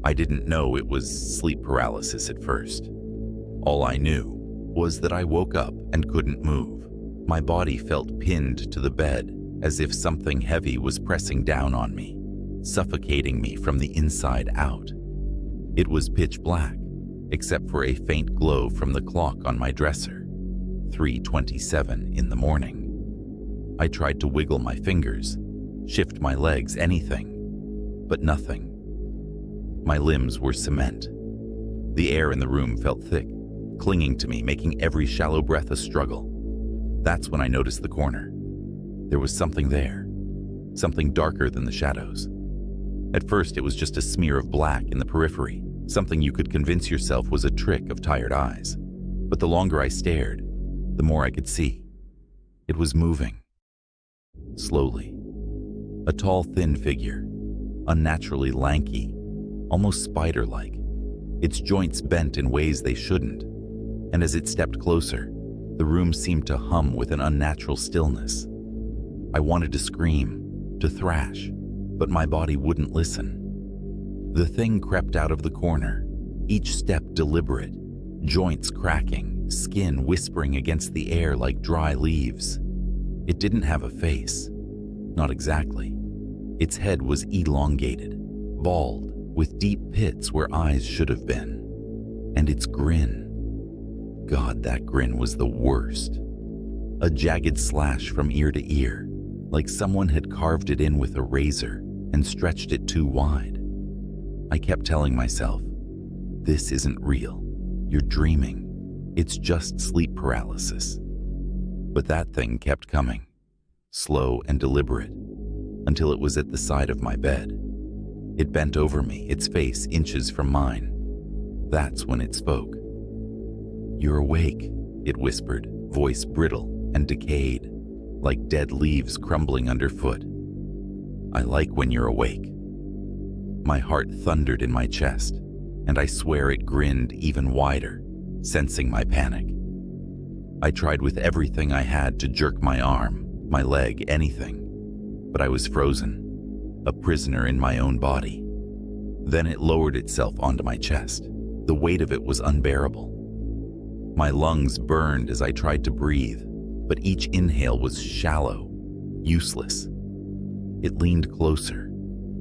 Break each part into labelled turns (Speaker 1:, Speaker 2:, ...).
Speaker 1: I didn't know it was sleep paralysis at first. All I knew was that I woke up and couldn't move. My body felt pinned to the bed, as if something heavy was pressing down on me, suffocating me from the inside out. It was pitch black, except for a faint glow from the clock on my dresser, 3:27 in the morning. I tried to wiggle my fingers, shift my legs, anything, but nothing. My limbs were cement. The air in the room felt thick, clinging to me, making every shallow breath a struggle. That's when I noticed the corner. There was something there, something darker than the shadows. At first, it was just a smear of black in the periphery, something you could convince yourself was a trick of tired eyes. But the longer I stared, the more I could see. It was moving. Slowly. A tall, thin figure, unnaturally lanky, almost spider-like. Its joints bent in ways they shouldn't, and as it stepped closer, the room seemed to hum with an unnatural stillness. I wanted to scream, to thrash, but my body wouldn't listen. The thing crept out of the corner, each step deliberate, joints cracking, skin whispering against the air like dry leaves. It didn't have a face. Not exactly. Its head was elongated, bald, with deep pits where eyes should have been. And its grin. God, that grin was the worst. A jagged slash from ear to ear, like someone had carved it in with a razor and stretched it too wide. I kept telling myself, this isn't real. You're dreaming. It's just sleep paralysis. But that thing kept coming, slow and deliberate, until it was at the side of my bed. It bent over me, its face inches from mine. That's when it spoke. "You're awake," it whispered, voice brittle and decayed, like dead leaves crumbling underfoot. "I like when you're awake." My heart thundered in my chest, and I swear it grinned even wider, sensing my panic. I tried with everything I had to jerk my arm, my leg, anything, but I was frozen, a prisoner in my own body. Then it lowered itself onto my chest. The weight of it was unbearable. My lungs burned as I tried to breathe, but each inhale was shallow, useless. It leaned closer,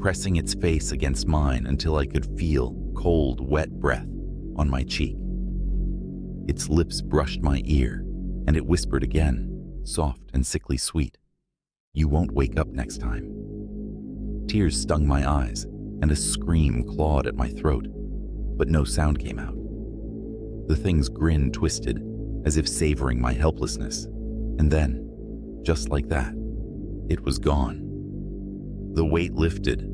Speaker 1: pressing its face against mine until I could feel cold, wet breath on my cheek. Its lips brushed my ear, and it whispered again, soft and sickly sweet, "You won't wake up next time." Tears stung my eyes, and a scream clawed at my throat, but no sound came out. The thing's grin twisted, as if savoring my helplessness, and then, just like that, it was gone. The weight lifted,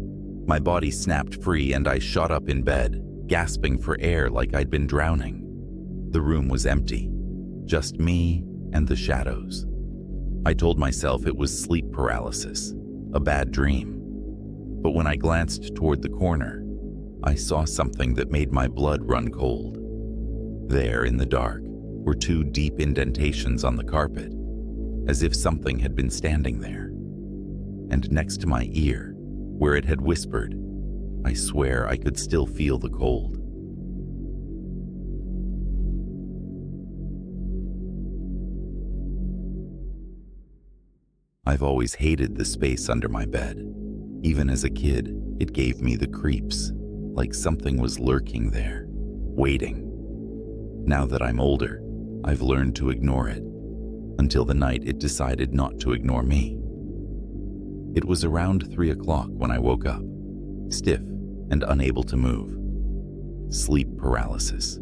Speaker 1: my body snapped free, and I shot up in bed, gasping for air like I'd been drowning. The room was empty, just me and the shadows. I told myself it was sleep paralysis, a bad dream. But when I glanced toward the corner, I saw something that made my blood run cold. There, in the dark, were two deep indentations on the carpet, as if something had been standing there. And next to my ear, where it had whispered, I swear I could still feel the cold. I've always hated the space under my bed. Even as a kid, it gave me the creeps, like something was lurking there, waiting. Now that I'm older, I've learned to ignore it, until the night it decided not to ignore me. It was around 3 o'clock when I woke up, stiff and unable to move. Sleep paralysis.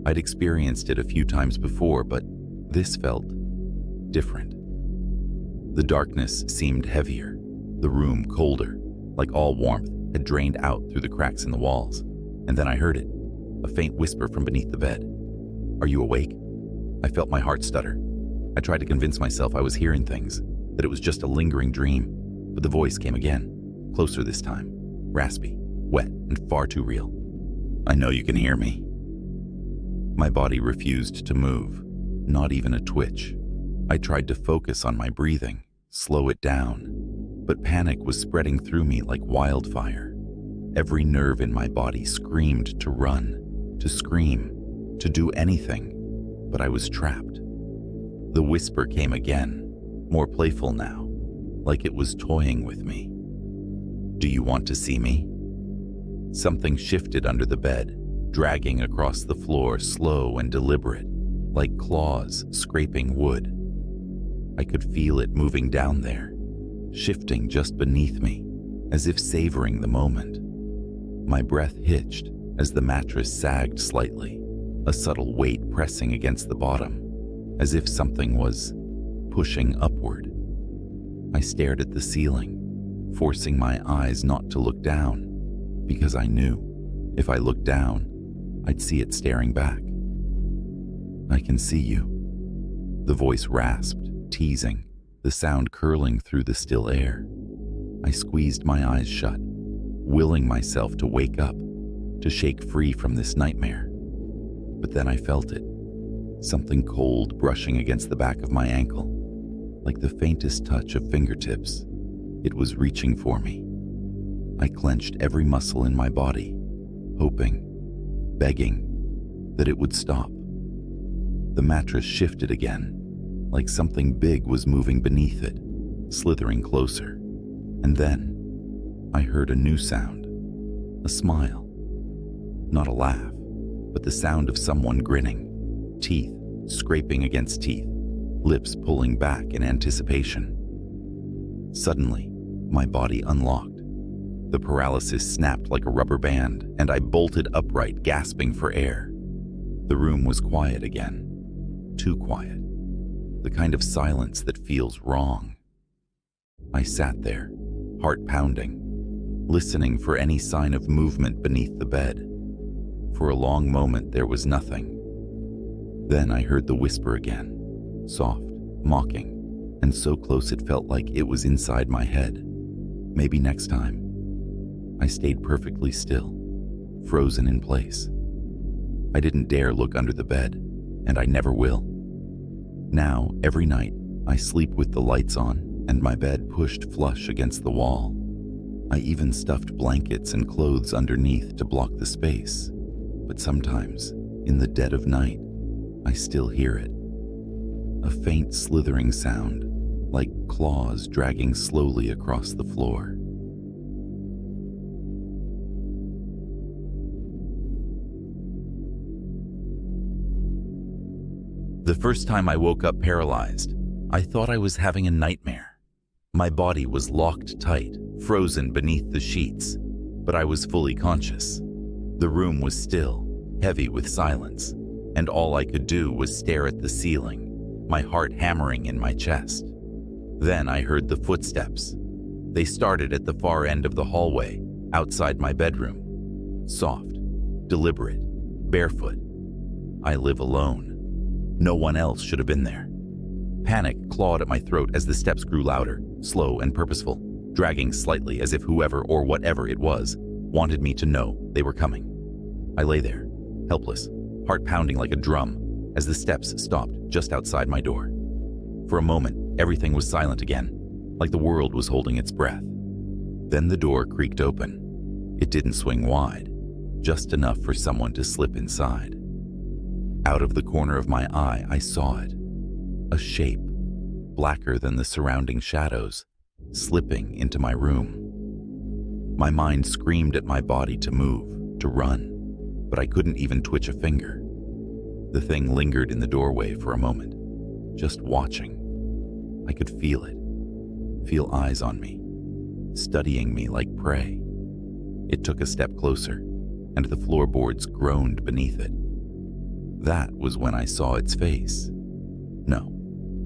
Speaker 1: I'd experienced it a few times before, but this felt different. The darkness seemed heavier, the room colder, like all warmth had drained out through the cracks in the walls. And then I heard it, a faint whisper from beneath the bed. "Are you awake?" I felt my heart stutter. I tried to convince myself I was hearing things, that it was just a lingering dream, but the voice came again, closer this time, raspy, wet, and far too real. "I know you can hear me." My body refused to move, not even a twitch. I tried to focus on my breathing, slow it down, but panic was spreading through me like wildfire. Every nerve in my body screamed to run, to scream, to do anything, but I was trapped. The whisper came again, more playful now, like it was toying with me. "Do you want to see me?" Something shifted under the bed, dragging across the floor, slow and deliberate, like claws scraping wood. I could feel it moving down there, shifting just beneath me, as if savoring the moment. My breath hitched as the mattress sagged slightly, a subtle weight pressing against the bottom, as if something was pushing upward. I stared at the ceiling, forcing my eyes not to look down, because I knew if I looked down, I'd see it staring back. "I can see you," the voice rasped, teasing, the sound curling through the still air. I squeezed my eyes shut, willing myself to wake up, to shake free from this nightmare. But then I felt it, something cold brushing against the back of my ankle, like the faintest touch of fingertips. It was reaching for me. I clenched every muscle in my body, hoping, begging, that it would stop. The mattress shifted again, like something big was moving beneath it, slithering closer. And then I heard a new sound, a smile. Not a laugh, but the sound of someone grinning, teeth scraping against teeth, lips pulling back in anticipation. Suddenly, my body unlocked. The paralysis snapped like a rubber band, and I bolted upright, gasping for air. The room was quiet again. Too quiet. The kind of silence that feels wrong. I sat there, heart pounding, listening for any sign of movement beneath the bed. For a long moment there was nothing. Then I heard the whisper again, soft, mocking, and so close it felt like it was inside my head. Maybe next time. I stayed perfectly still, frozen in place. I didn't dare look under the bed, and I never will. Now, every night, I sleep with the lights on and my bed pushed flush against the wall. I even stuffed blankets and clothes underneath to block the space. But sometimes, in the dead of night, I still hear it. A faint slithering sound, like claws dragging slowly across the floor. The first time I woke up paralyzed, I thought I was having a nightmare. My body was locked tight, frozen beneath the sheets, but I was fully conscious. The room was still, heavy with silence, and all I could do was stare at the ceiling, my heart hammering in my chest. Then I heard the footsteps. They started at the far end of the hallway, outside my bedroom. Soft, deliberate, barefoot. I live alone. No one else should have been there. Panic clawed at my throat as the steps grew louder, slow and purposeful, dragging slightly as if whoever or whatever it was wanted me to know they were coming. I lay there, helpless, heart pounding like a drum, as the steps stopped just outside my door. For a moment, everything was silent again, like the world was holding its breath. Then the door creaked open. It didn't swing wide, just enough for someone to slip inside. Out of the corner of my eye, I saw it. A shape, blacker than the surrounding shadows, slipping into my room. My mind screamed at my body to move, to run, but I couldn't even twitch a finger. The thing lingered in the doorway for a moment, just watching. I could feel it, feel eyes on me, studying me like prey. It took a step closer, and the floorboards groaned beneath it. That was when I saw its face. No,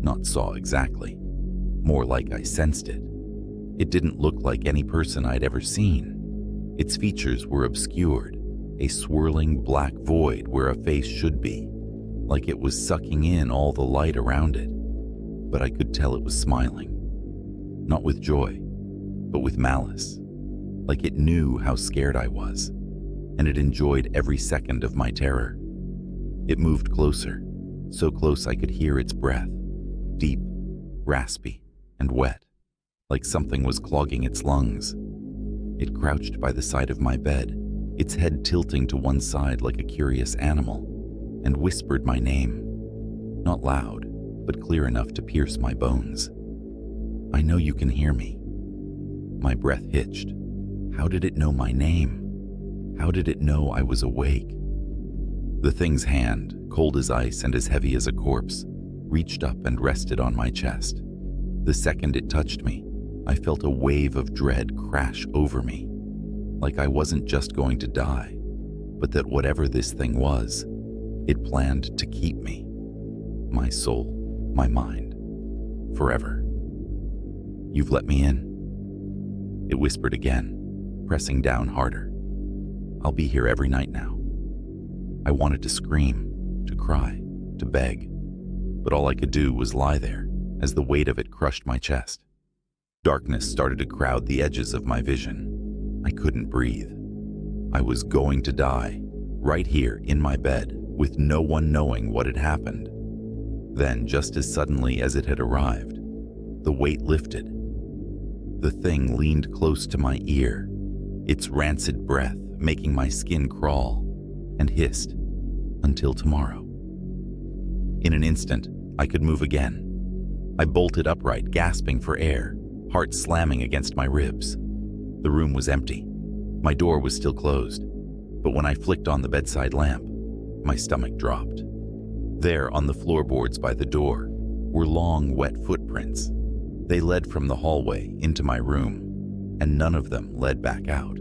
Speaker 1: not saw exactly. More like I sensed it. It didn't look like any person I'd ever seen. Its features were obscured, a swirling black void where a face should be, like it was sucking in all the light around it. But I could tell it was smiling. Not with joy, but with malice. Like it knew how scared I was, and it enjoyed every second of my terror. It moved closer, so close I could hear its breath, deep, raspy, and wet, like something was clogging its lungs. It crouched by the side of my bed, its head tilting to one side like a curious animal, and whispered my name. Not loud, but clear enough to pierce my bones. "I know you can hear me." My breath hitched. How did it know my name? How did it know I was awake? The thing's hand, cold as ice and as heavy as a corpse, reached up and rested on my chest. The second it touched me, I felt a wave of dread crash over me, like I wasn't just going to die, but that whatever this thing was, it planned to keep me, my soul, my mind, forever. "You've let me in," it whispered again, pressing down harder. "I'll be here every night now." I wanted to scream, to cry, to beg, but all I could do was lie there as the weight of it crushed my chest. Darkness started to crowd the edges of my vision. I couldn't breathe. I was going to die, right here in my bed, with no one knowing what had happened. Then, just as suddenly as it had arrived, the weight lifted. The thing leaned close to my ear, its rancid breath making my skin crawl, and hissed, "Until tomorrow." In an instant, I could move again. I bolted upright, gasping for air, heart slamming against my ribs. The room was empty. My door was still closed, but when I flicked on the bedside lamp, my stomach dropped. There, on the floorboards by the door, were long, wet footprints. They led from the hallway into my room, and none of them led back out.